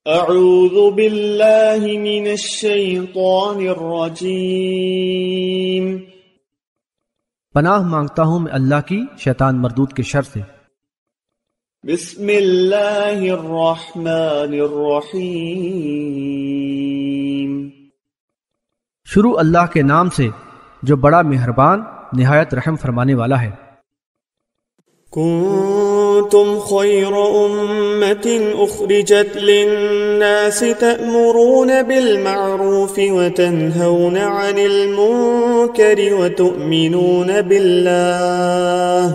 اعوذ باللہ من الشیطان الرجیم، پناہ مانگتا ہوں میں اللہ کی شیطان مردود کے شر سے۔ بسم اللہ الرحمن الرحیم، شروع اللہ کے نام سے جو بڑا مہربان نہایت رحم فرمانے والا ہے۔ کنتم خیر امت اخرجت للناس تأمرون بالمعروف وتنہون عن المنکر وتؤمنون باللہ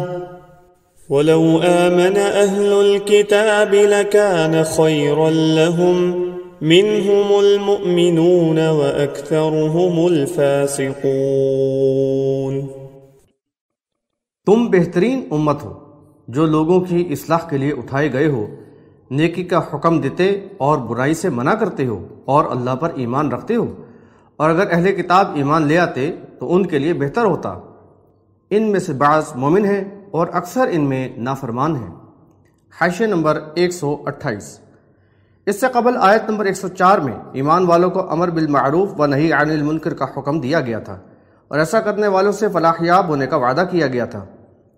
ولو آمن اہل الكتاب لکان خیرا لهم منهم المؤمنون واکثرهم الفاسقون۔ تم بہترین امت ہو جو لوگوں کی اصلاح کے لیے اٹھائے گئے ہو، نیکی کا حکم دیتے اور برائی سے منع کرتے ہو اور اللہ پر ایمان رکھتے ہو، اور اگر اہل کتاب ایمان لے آتے تو ان کے لیے بہتر ہوتا۔ ان میں سے بعض مومن ہیں اور اکثر ان میں نافرمان ہیں۔ حاشیہ نمبر 128۔ اس سے قبل آیت نمبر 104 میں ایمان والوں کو امر بالمعروف و نہی عن المنکر کا حکم دیا گیا تھا اور ایسا کرنے والوں سے فلاح یاب ہونے کا وعدہ کیا گیا تھا۔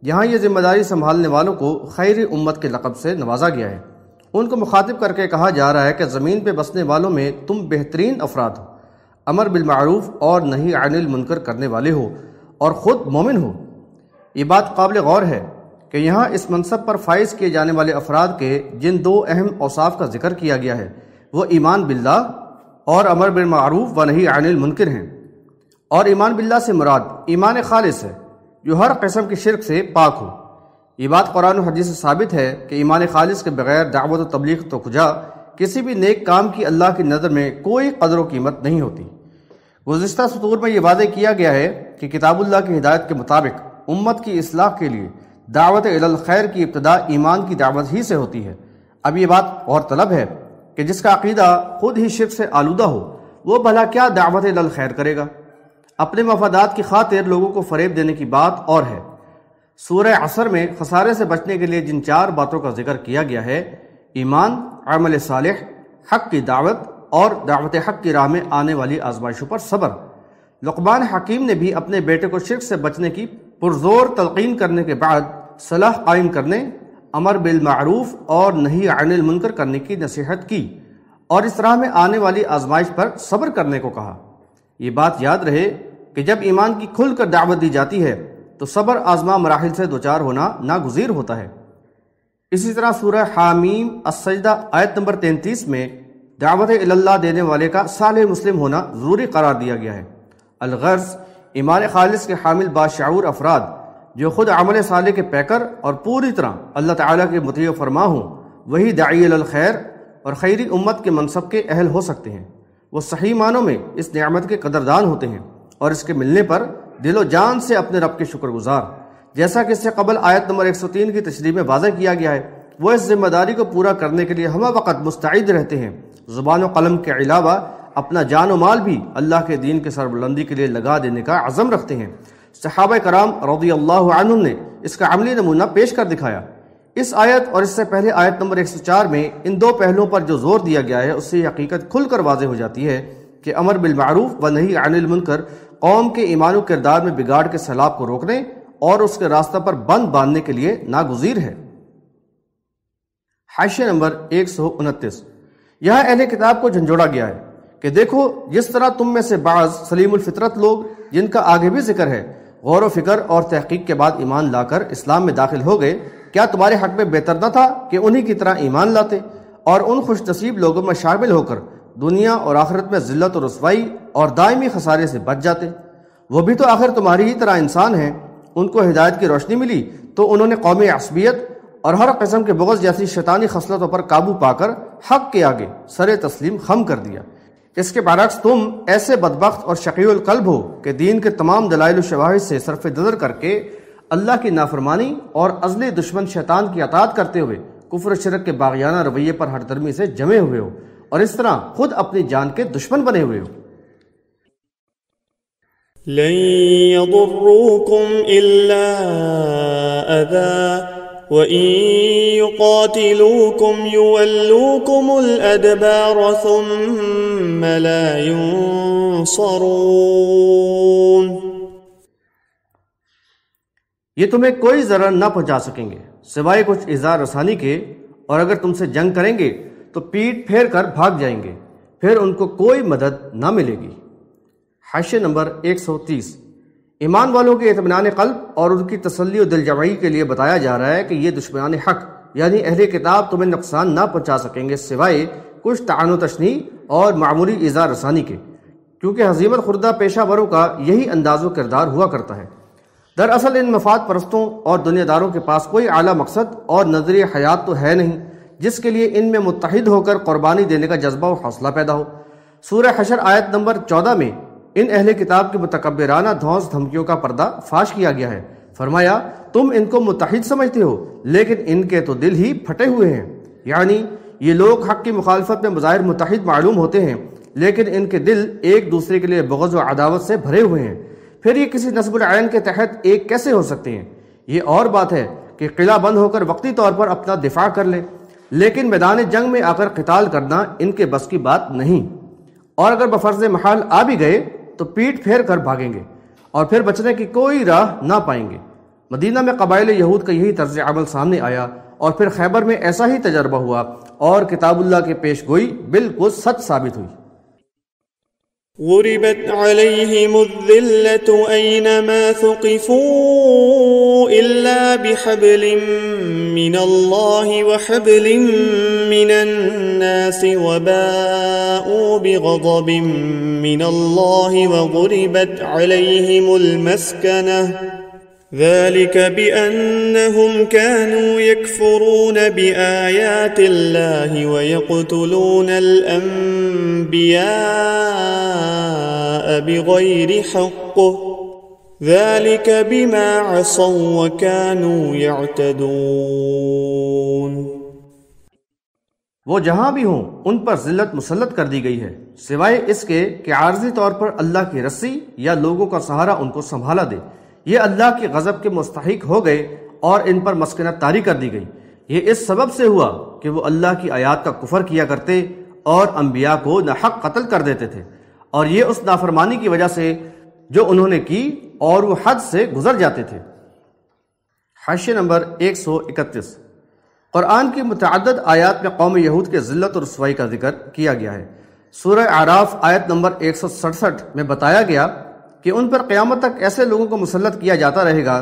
یہاں یہ ذمہ داری سنبھالنے والوں کو خیر امت کے لقب سے نوازا گیا ہے۔ ان کو مخاطب کر کے کہا جا رہا ہے کہ زمین پہ بسنے والوں میں تم بہترین افراد ہو، امر بالمعروف اور نہی عن المنکر کرنے والے ہو اور خود مومن ہو۔ یہ بات قابل غور ہے کہ یہاں اس منصب پر فائز کیے جانے والے افراد کے جن دو اہم اوصاف کا ذکر کیا گیا ہے وہ ایمان باللہ اور امر بالمعروف و نہی عن المنکر ہیں۔ اور ایمان باللہ سے مراد ایمان خالص ہے جو ہر قسم کی شرک سے پاک ہو۔ یہ بات قرآن و حدیث سے ثابت ہے کہ ایمان خالص کے بغیر دعوت و تبلیغ تو کجا کسی بھی نیک کام کی اللہ کی نظر میں کوئی قدر و قیمت نہیں ہوتی۔ گزشتہ سطور میں یہ واضح کیا گیا ہے کہ کتاب اللہ کی ہدایت کے مطابق امت کی اصلاح کے لیے دعوت الی الخیر کی ابتدا ایمان کی دعوت ہی سے ہوتی ہے۔ اب یہ بات غور طلب ہے کہ جس کا عقیدہ خود ہی شرک سے آلودہ ہو وہ بھلا کیا دعوت الی الخیر کرے گا؟ اپنے مفادات کی خاطر لوگوں کو فریب دینے کی بات اور ہے۔ سورہ عصر میں خسارے سے بچنے کے لیے جن 4 باتوں کا ذکر کیا گیا ہے، ایمان، عمل صالح، حق کی دعوت اور دعوت حق کی راہ میں آنے والی آزمائشوں پر صبر۔ لقمان حکیم نے بھی اپنے بیٹے کو شرک سے بچنے کی پرزور تلقین کرنے کے بعد صلاح قائم کرنے، امر بالمعروف اور نہی عن المنکر کرنے کی نصیحت کی اور اس راہ میں آنے والی آزمائش پر صبر کرنے کو کہا۔ یہ بات یاد رہے کہ جب ایمان کی کھل کر دعوت دی جاتی ہے تو صبر آزما مراحل سے دوچار ہونا ناگزیر ہوتا ہے۔ اسی طرح سورہ حامیم السجدہ آیت نمبر 33 میں دعوت الی اللہ دینے والے کا صالح مسلم ہونا ضروری قرار دیا گیا ہے۔ الغرض ایمان خالص کے حامل باشعور افراد جو خود عمل صالح کے پیکر اور پوری طرح اللہ تعالیٰ کے مطیع و فرما ہوں وہی داعی الی الخیر اور خیری امت کے منصب کے اہل ہو سکتے ہیں۔ وہ صحیح معنوں میں اس نعمت کے قدردان ہوتے ہیں اور اس کے ملنے پر دل و جان سے اپنے رب کے شکر گزار، جیسا کہ اس سے قبل آیت نمبر 103 کی تشریح میں واضح کیا گیا ہے۔ وہ اس ذمہ داری کو پورا کرنے کے لیے ہمہ وقت مستعد رہتے ہیں، زبان و قلم کے علاوہ اپنا جان و مال بھی اللہ کے دین کے سربلندی کے لیے لگا دینے کا عزم رکھتے ہیں۔ صحابہ کرام رضی اللہ عنہم نے اس کا عملی نمونہ پیش کر دکھایا۔ اس آیت اور اس سے پہلے آیت نمبر 104 میں ان 2 پہلوؤں پر جو زور دیا گیا ہے اس سے یہ حقیقت کھل کر واضح ہو جاتی ہے کہ امر بالمعروف و نہی عن المنکر قوم کے ایمان و کردار میں بگاڑ کے سیلاب کو روکنے اور اس کے راستہ پر بند باندھنے کے لیے ناگزیر ہے۔ حاشیہ نمبر 129۔ یہاں اہل کتاب کو جھنجھوڑا گیا ہے کہ دیکھو جس طرح تم میں سے بعض سلیم الفطرت لوگ جن کا آگے بھی ذکر ہے غور و فکر اور تحقیق کے بعد ایمان لا کر اسلام میں داخل ہو گئے، کیا تمہارے حق میں بہتر نہ تھا کہ انہی کی طرح ایمان لاتے اور ان خوش نصیب لوگوں میں شامل ہو کر دنیا اور آخرت میں ذلت و رسوائی اور دائمی خسارے سے بچ جاتے؟ وہ بھی تو آخر تمہاری ہی طرح انسان ہیں۔ ان کو ہدایت کی روشنی ملی تو انہوں نے قومی عصبیت اور ہر قسم کے بغض جیسی شیطانی خصلتوں پر قابو پا کر حق کے آگے سر تسلیم خم کر دیا۔ اس کے برعکس تم ایسے بدبخت اور شقی القلب ہو کہ دین کے تمام دلائل و شواہد سے صرف نظر کر کے اللہ کی نافرمانی اور ازلی دشمن شیطان کی اطاعت کرتے ہوئے کفر و شرک کے باغیانہ رویے پر ہر درمی سے جمے ہوئے ہو اور اس طرح خود اپنی جان کے دشمن بنے ہوئے ہو۔ لن يضروكم إلا أذى وَإِن يُقَاتِلُوكُمْ يُوَلُّوكُمُ الْأَدْبَارَ ثُمَّ لَا يُنصَرُونَ۔ یہ تمہیں کوئی ضرر نہ پہنچا سکیں گے سوائے کچھ ایذا رسانی کے، اور اگر تم سے جنگ کریں گے تو پیٹ پھیر کر بھاگ جائیں گے، پھر ان کو کوئی مدد نہ ملے گی۔ حاشیہ نمبر 130۔ ایمان والوں کے اطمینان قلب اور ان کی تسلی و دلجمعی کے لیے بتایا جا رہا ہے کہ یہ دشمنان حق یعنی اہل کتاب تمہیں نقصان نہ پہنچا سکیں گے سوائے کچھ طعن و تشنیع اور معمولی ایذا رسانی کے، کیونکہ ہزیمت خوردہ پیشہ وروں کا یہی انداز و کردار ہوا کرتا ہے۔ دراصل ان مفاد پرستوں اور دنیا داروں کے پاس کوئی اعلیٰ مقصد اور نظریہ حیات تو ہے نہیں جس کے لیے ان میں متحد ہو کر قربانی دینے کا جذبہ و حوصلہ پیدا ہو۔ سورہ حشر آیت نمبر 14 میں ان اہل کتاب کی متکبرانہ دھونس دھمکیوں کا پردہ فاش کیا گیا ہے۔ فرمایا تم ان کو متحد سمجھتے ہو لیکن ان کے تو دل ہی پھٹے ہوئے ہیں، یعنی یہ لوگ حق کی مخالفت میں بظاہر متحد معلوم ہوتے ہیں لیکن ان کے دل ایک دوسرے کے لیے بغض و عداوت سے بھرے ہوئے ہیں۔ پھر یہ کسی نصب العین کے تحت ایک کیسے ہو سکتے ہیں؟ یہ اور بات ہے کہ قلعہ بند ہو کر وقتی طور پر اپنا دفاع کر لیں، لیکن میدان جنگ میں آ کر قتال کرنا ان کے بس کی بات نہیں، اور اگر بفرض محال آ بھی گئے تو پیٹ پھیر کر بھاگیں گے اور پھر بچنے کی کوئی راہ نہ پائیں گے۔ مدینہ میں قبائل یہود کا یہی طرز عمل سامنے آیا اور پھر خیبر میں ایسا ہی تجربہ ہوا اور کتاب اللہ کی پیش گوئی بالکل سچ ثابت ہوئی۔ غربت عليهم الذلة أينما ثقفوا إلا بحبل من الله وحبل من الناس وباءوا بغضب من الله وضربت عليهم المسكنة ذلك بأنهم كانوا يكفرون بآيات الله ويقتلون الأنبياء بغير حق ذلك بما عصوا وكانوا يعتدون۔ وہ جہاں بھی ہوں ان پر ذلت مسلط کر دی گئی ہے سوائے اس کے کہ عارضی طور پر اللہ کی رسی یا لوگوں کا سہارا ان کو سنبھالا دے۔ یہ اللہ کے غضب کے مستحق ہو گئے اور ان پر مسکنت طاری کر دی گئی۔ یہ اس سبب سے ہوا کہ وہ اللہ کی آیات کا کفر کیا کرتے اور انبیاء کو ناحق قتل کر دیتے تھے، اور یہ اس نافرمانی کی وجہ سے جو انہوں نے کی اور وہ حد سے گزر جاتے تھے۔ حاشیہ نمبر 131۔ قرآن کی متعدد آیات میں قوم یہود کے ذلت اور رسوائی کا ذکر کیا گیا ہے۔ سورہ اعراف آیت نمبر 167 میں بتایا گیا کہ ان پر قیامت تک ایسے لوگوں کو مسلط کیا جاتا رہے گا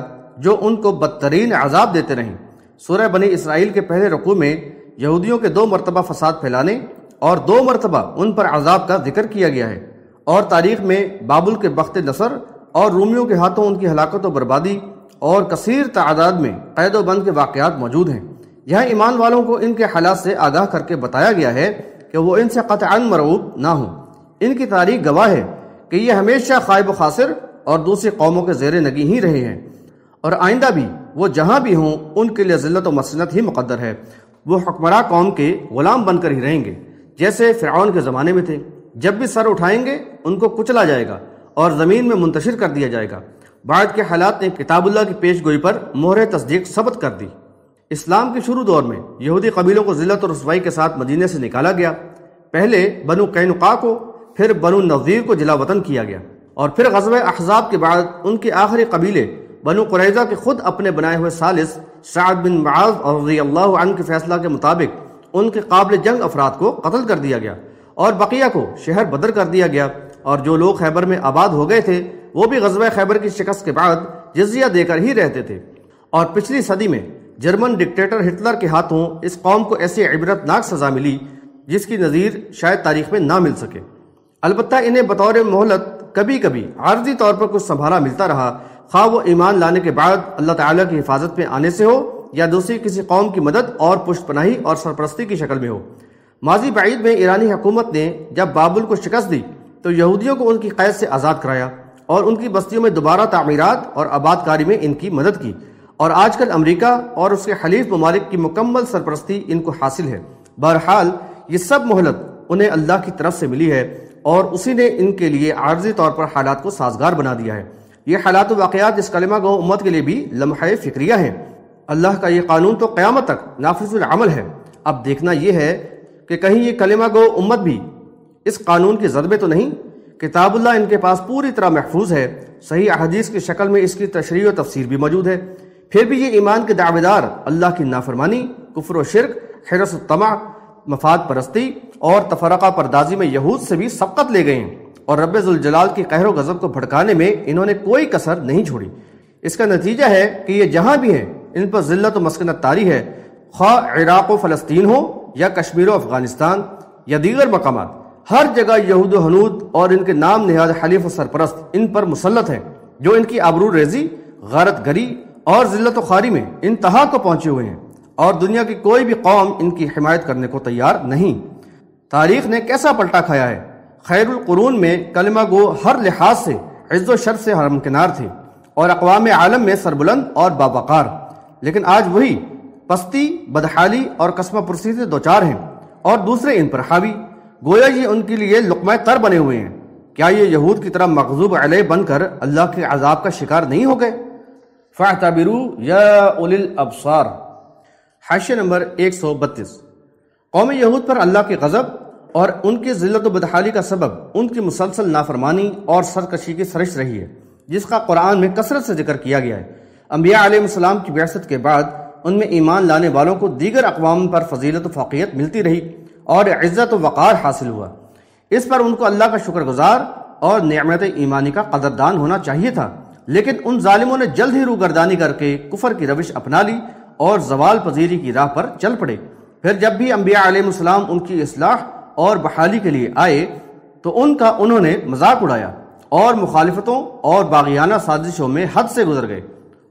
جو ان کو بدترین عذاب دیتے رہیں۔ سورہ بنی اسرائیل کے پہلے رکوع میں یہودیوں کے 2 مرتبہ فساد پھیلانے اور 2 مرتبہ ان پر عذاب کا ذکر کیا گیا ہے، اور تاریخ میں بابل کے بخت نصر اور رومیوں کے ہاتھوں ان کی ہلاکت و بربادی اور کثیر تعداد میں قید و بند کے واقعات موجود ہیں۔ یہاں ایمان والوں کو ان کے حالات سے آگاہ کر کے بتایا گیا ہے کہ وہ ان سے قطعاً مرعوب نہ ہوں۔ ان کی تاریخ گواہ ہے کہ یہ ہمیشہ خائب و خاسر اور دوسری قوموں کے زیر نگی ہی رہے ہیں، اور آئندہ بھی وہ جہاں بھی ہوں ان کے لیے ذلت و مسکنت ہی مقدر ہے۔ وہ حکمراں قوم کے غلام بن کر ہی رہیں گے جیسے فرعون کے زمانے میں تھے۔ جب بھی سر اٹھائیں گے ان کو کچلا جائے گا اور زمین میں منتشر کر دیا جائے گا۔ بعد کے حالات نے کتاب اللہ کی پیش گوئی پر مہر تصدیق ثبت کر دی۔ اسلام کے شروع دور میں یہودی قبیلوں کو ذلت اور رسوائی کے ساتھ مدینے سے نکالا گیا۔ پہلے بنو قینقاع کو، پھر بنو نذیر کو جلا وطن کیا گیا، اور پھر غزوہ احزاب کے بعد ان کے آخری قبیلے بنو قریظہ کے خود اپنے بنائے ہوئے ثالث سعد بن معاذ رضی اللہ عنہ کے فیصلہ کے مطابق ان کے قابل جنگ افراد کو قتل کر دیا گیا، اور بقیہ کو شہر بدر کر دیا گیا، اور جو لوگ خیبر میں آباد ہو گئے تھے وہ بھی غزوہ خیبر کی شکست کے بعد جزیہ دے کر ہی رہتے تھے۔ اور پچھلی صدی میں جرمن ڈکٹیٹر ہٹلر کے ہاتھوں اس قوم کو ایسی عبرتناک سزا ملی جس کی نظیر شاید تاریخ میں نہ مل سکے۔ البتہ انہیں بطور مہلت کبھی کبھی عارضی طور پر کچھ سنبھالا ملتا رہا، خواہ وہ ایمان لانے کے بعد اللہ تعالیٰ کی حفاظت میں آنے سے ہو یا دوسری کسی قوم کی مدد اور پشت پناہی اور سرپرستی کی شکل میں ہو۔ ماضی بعید میں ایرانی حکومت نے جب بابل کو شکست دی تو یہودیوں کو ان کی قید سے آزاد کرایا اور ان کی بستیوں میں دوبارہ تعمیرات اور آباد کاری میں ان کی مدد کی، اور آج کل امریکہ اور اس کے حلیف ممالک کی مکمل سرپرستی ان کو حاصل ہے۔ بہرحال یہ سب مہلت انہیں اللہ کی طرف سے ملی ہے، اور اسی نے ان کے لیے عارضی طور پر حالات کو سازگار بنا دیا ہے۔ یہ حالات و واقعات اس کلمہ گو امت کے لیے بھی لمحہ فکریہ ہیں۔ اللہ کا یہ قانون تو قیامت تک نافذ العمل ہے۔ اب دیکھنا یہ ہے کہ کہیں یہ کلمہ گو امت بھی اس قانون کی زد میں تو نہیں۔ کتاب اللہ ان کے پاس پوری طرح محفوظ ہے، صحیح احادیث کی شکل میں اس کی تشریح و تفسیر بھی موجود ہے، پھر بھی یہ ایمان کے دعوے دار اللہ کی نافرمانی، کفر و شرک، حرص و طمع، مفاد پرستی اور تفرقہ پردازی میں یہود سے بھی سبقت لے گئے ہیں، اور رب ذوالجلال کی قہر و غضب کو بھڑکانے میں انہوں نے کوئی کسر نہیں چھوڑی۔ اس کا نتیجہ ہے کہ یہ جہاں بھی ہیں ان پر ذلت و مسکنت طاری ہے، خواہ عراق و فلسطین ہو یا کشمیر و افغانستان یا دیگر مقامات، ہر جگہ یہود و ہنود اور ان کے نام نہاد حلیف و سرپرست ان پر مسلط ہیں، جو ان کی آبرو ریزی، غارت گری اور ذلت و خواری میں انتہا کو پہنچے ہوئے ہیں، اور دنیا کی کوئی بھی قوم ان کی حمایت کرنے کو تیار نہیں۔ تاریخ نے کیسا پلٹا کھایا ہے۔ خیر القرون میں کلمہ گو ہر لحاظ سے عز و شرف سے ہمکنار تھے اور اقوام عالم میں سربلند اور باوقار، لیکن آج وہی پستی، بدحالی اور قسمہ پرسی سے دوچار ہیں، اور دوسرے ان پر حاوی، گویا یہ ان کے لیے لقمہ تر بنے ہوئے ہیں۔ کیا یہ یہود کی طرح مغضوب علیہ بن کر اللہ کے عذاب کا شکار نہیں ہو گئے؟ فَاعْتَبِرُوا يَا أُولِي الْأَبْصَارِ، حاشیہ نمبر 132۔ قوم یہود پر اللہ کے غضب اور ان کی ذلت و بدحالی کا سبب ان کی مسلسل نافرمانی اور سرکشی کی سرشت رہی ہے، جس کا قرآن میں کثرت سے ذکر کیا گیا ہے۔ انبیاء علیہ السلام کی بعثت کے بعد ان میں ایمان لانے والوں کو دیگر اقوام پر فضیلت و فوقیت ملتی رہی اور عزت و وقار حاصل ہوا۔ اس پر ان کو اللہ کا شکر گزار اور نعمت ایمانی کا قدردان ہونا چاہیے تھا، لیکن ان ظالموں نے جلد ہی روگردانی کر کے کفر کی روش اپنا لی اور زوال پذیری کی راہ پر چل پڑے۔ پھر جب بھی انبیاء علیہ السلام ان کی اصلاح اور بحالی کے لیے آئے تو انہوں نے مذاق اڑایا اور مخالفتوں اور باغیانہ سازشوں میں حد سے گزر گئے،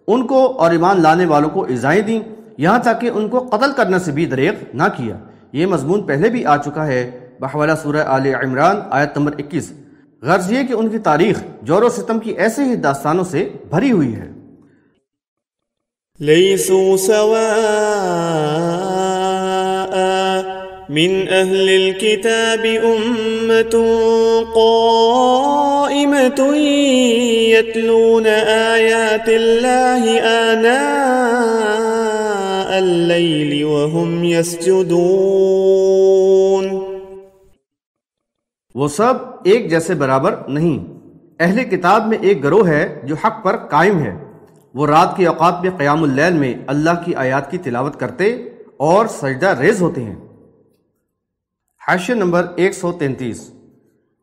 ان کو اور ایمان لانے والوں کو ایذائیں دیں، یہاں تک کہ ان کو قتل کرنے سے بھی دریغ نہ کیا۔ یہ مضمون پہلے بھی آ چکا ہے بحوالہ سورہ آل عمران آیت نمبر 21۔ غرض یہ کہ ان کی تاریخ جور و ستم کی ایسے ہی داستانوں سے بھری ہوئی ہے۔ ليسوا سواء من أهل الكتاب أمة قائمة يتلون آيات الله آناء الليل وهم يسجدون۔ وہ سب ایک جیسے برابر نہیں۔ اہل کتاب میں ایک گروہ ہے جو حق پر قائم ہے، وہ رات کے اوقات میں قیام اللیل میں اللہ کی آیات کی تلاوت کرتے اور سجدہ ریز ہوتے ہیں۔ حاشیہ نمبر 133۔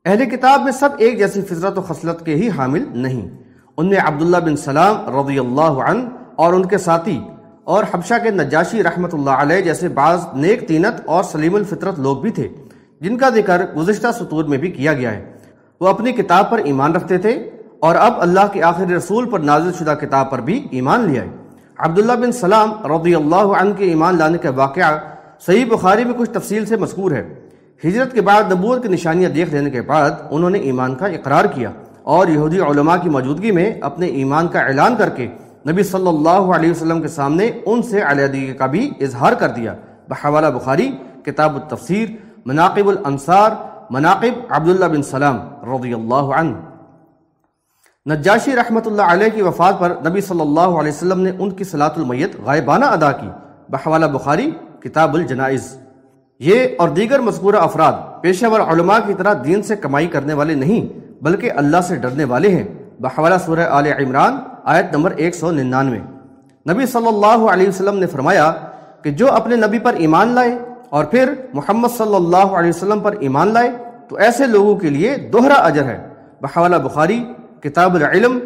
اہل کتاب میں سب ایک جیسی فطرت و خصلت کے ہی حامل نہیں۔ ان میں عبداللہ بن سلام رضی اللہ عنہ اور ان کے ساتھی اور حبشہ کے نجاشی رحمت اللہ علیہ جیسے بعض نیک طینت اور سلیم الفطرت لوگ بھی تھے، جن کا ذکر گزشتہ سطور میں بھی کیا گیا ہے۔ وہ اپنی کتاب پر ایمان رکھتے تھے اور اب اللہ کے آخری رسول پر نازل شدہ کتاب پر بھی ایمان لے آئے۔ عبداللہ بن سلام رضی اللہ عنہ کے ایمان لانے کا واقعہ صحیح بخاری میں کچھ تفصیل سے مذکور ہے۔ ہجرت کے بعد نبوت کی نشانیاں دیکھ لینے کے بعد انہوں نے ایمان کا اقرار کیا اور یہودی علماء کی موجودگی میں اپنے ایمان کا اعلان کر کے نبی صلی اللہ علیہ وسلم کے سامنے ان سے علیحدگی کا بھی اظہار کر دیا۔ بحوالہ بخاری کتاب التفسیر، مناقب الانصار، مناقب عبداللہ بن سلام رضی اللہ عنہ۔ نجاشی رحمت اللہ علیہ کی وفات پر نبی صلی اللہ علیہ وسلم نے ان کی صلاۃ المیت غائبانہ ادا کی۔ بحوالہ بخاری کتاب الجنائز۔ یہ اور دیگر مذکورہ افراد پیشہ ور علماء کی طرح دین سے کمائی کرنے والے نہیں بلکہ اللہ سے ڈرنے والے ہیں۔ بحوالہ سورہ آل عمران آیت نمبر 199۔ نبی صلی اللہ علیہ وسلم نے فرمایا کہ جو اپنے نبی پر ایمان لائے اور پھر محمد صلی اللہ علیہ وسلم پر ایمان لائے تو ایسے لوگوں کے لیے دوہرا اجر ہے۔ بحوالہ بخاری کتاب العلم،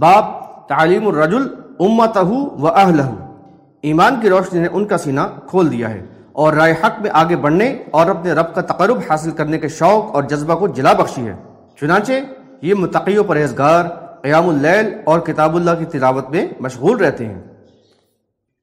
باب تعلیم الرجل امتہ و اہلہ۔ ایمان کی روشنی نے ان کا سینہ کھول دیا ہے اور رائے حق میں آگے بڑھنے اور اپنے رب کا تقرب حاصل کرنے کے شوق اور جذبہ کو جلا بخشی ہے۔ چنانچہ یہ متقی و پرہیزگار قیام اللیل اور کتاب اللہ کی تلاوت میں مشغول رہتے ہیں۔